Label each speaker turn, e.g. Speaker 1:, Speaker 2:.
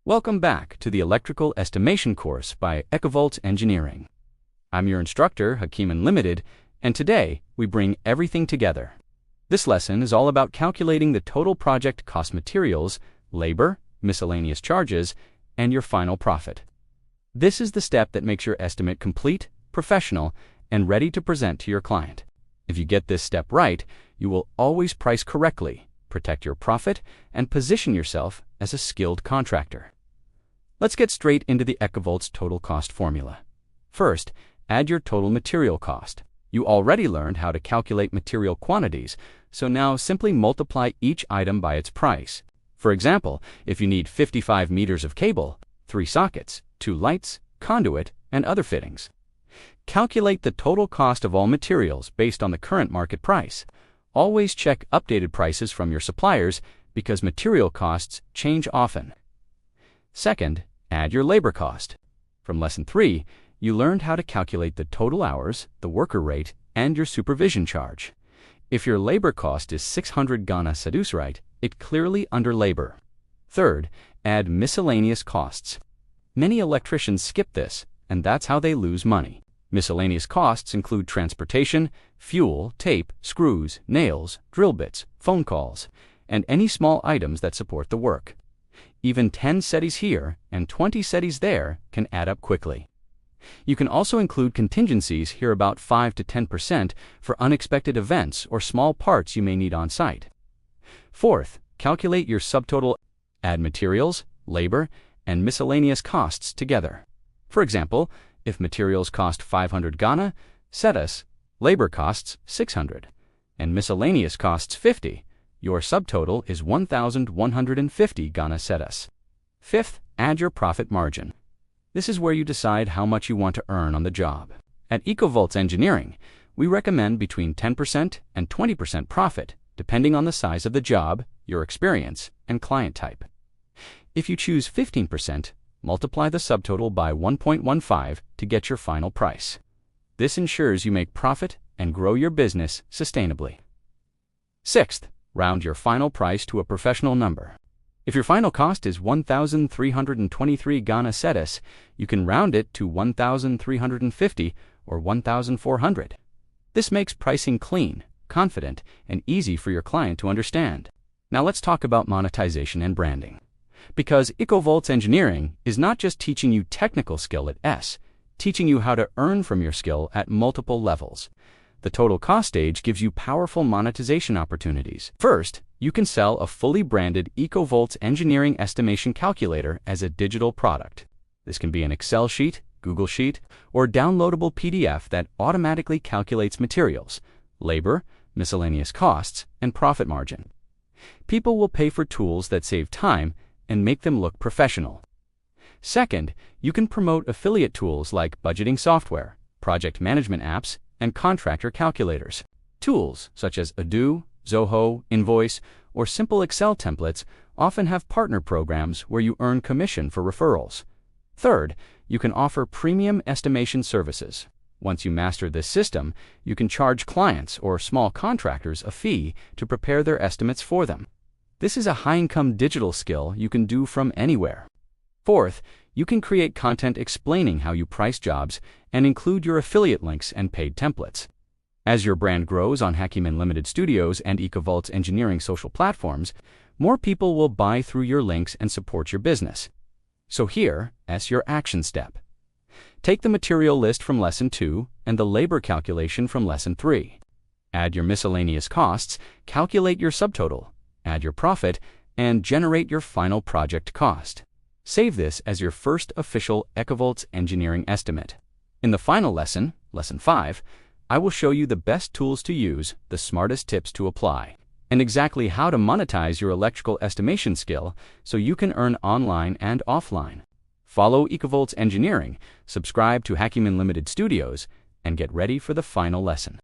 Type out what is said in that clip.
Speaker 1: Welcome back to the Electrical Estimation course by EcoVoltz Engineering. I'm your instructor, HakeemUnLimited, and today we bring everything together. This lesson is all about calculating the total project cost materials, labor, miscellaneous charges, and your final profit. This is the step that makes your estimate complete, professional, and ready to present to your client. If you get this step right, you will always price correctly, protect your profit, and position yourself as a skilled contractor. Let's get straight into the EcoVoltz total cost formula. First, add your total material cost. You already learned how to calculate material quantities, so now simply multiply each item by its price. For example, if you need 55 meters of cable, 3 sockets, 2 lights, conduit, and other fittings. Calculate the total cost of all materials based on the current market price. Always check updated prices from your suppliers because material costs change often. Second, add your labor cost. From Lesson 3, you learned how to calculate the total hours, the worker rate, and your supervision charge. If your labor cost is 600 Ghana cedis, right, it clearly under labor. Third, add miscellaneous costs. Many electricians skip this, and that's how they lose money. Miscellaneous costs include transportation, fuel, tape, screws, nails, drill bits, phone calls, and any small items that support the work. Even 10 cedis here and 20 cedis there can add up quickly. You can also include contingencies here, about 5 to 10% for unexpected events or small parts you may need on site. Fourth, calculate your subtotal. Add materials, labor, and miscellaneous costs together. For example, if materials cost 500 Ghana cedis, labor costs 600, and miscellaneous costs 50, your subtotal is 1,150 Ghana cedis. Fifth, add your profit margin. This is where you decide how much you want to earn on the job. At EcoVoltz Engineering, we recommend between 10% and 20% profit, depending on the size of the job, your experience, and client type. If you choose 15%, multiply the subtotal by 1.15 to get your final price. This ensures you make profit and grow your business sustainably. Sixth, round your final price to a professional number. If your final cost is 1,323 Ghana cedis, you can round it to 1,350 or 1,400. This makes pricing clean, confident, and easy for your client to understand. Now let's talk about monetization and branding. Because EcoVoltz Engineering is not just teaching you technical skill at S, teaching you how to earn from your skill at multiple levels. The total cost stage gives you powerful monetization opportunities. First, you can sell a fully branded EcoVoltz Engineering Estimation Calculator as a digital product. This can be an Excel sheet, Google Sheet, or downloadable PDF that automatically calculates materials, labor, miscellaneous costs, and profit margin. People will pay for tools that save time and make them look professional. Second, you can promote affiliate tools like budgeting software, project management apps, and contractor calculators. Tools such as Abdul, Zoho, Invoice, or simple Excel templates often have partner programs where you earn commission for referrals. Third, you can offer premium estimation services. Once you master this system, you can charge clients or small contractors a fee to prepare their estimates for them. This is a high-income digital skill you can do from anywhere. Fourth, you can create content explaining how you price jobs and include your affiliate links and paid templates. As your brand grows on HakeemUnLimited Studios and EcoVoltz Engineering social platforms, more people will buy through your links and support your business. So here's your action step. Take the material list from Lesson 2 and the labor calculation from Lesson 3. Add your miscellaneous costs, calculate your subtotal, add your profit, and generate your final project cost. Save this as your first official EcoVoltz Engineering estimate. In the final lesson, Lesson 5, I will show you the best tools to use, the smartest tips to apply, and exactly how to monetize your electrical estimation skill so you can earn online and offline. Follow EcoVoltz Engineering, subscribe to HakeemUnLimited Studios, and get ready for the final lesson.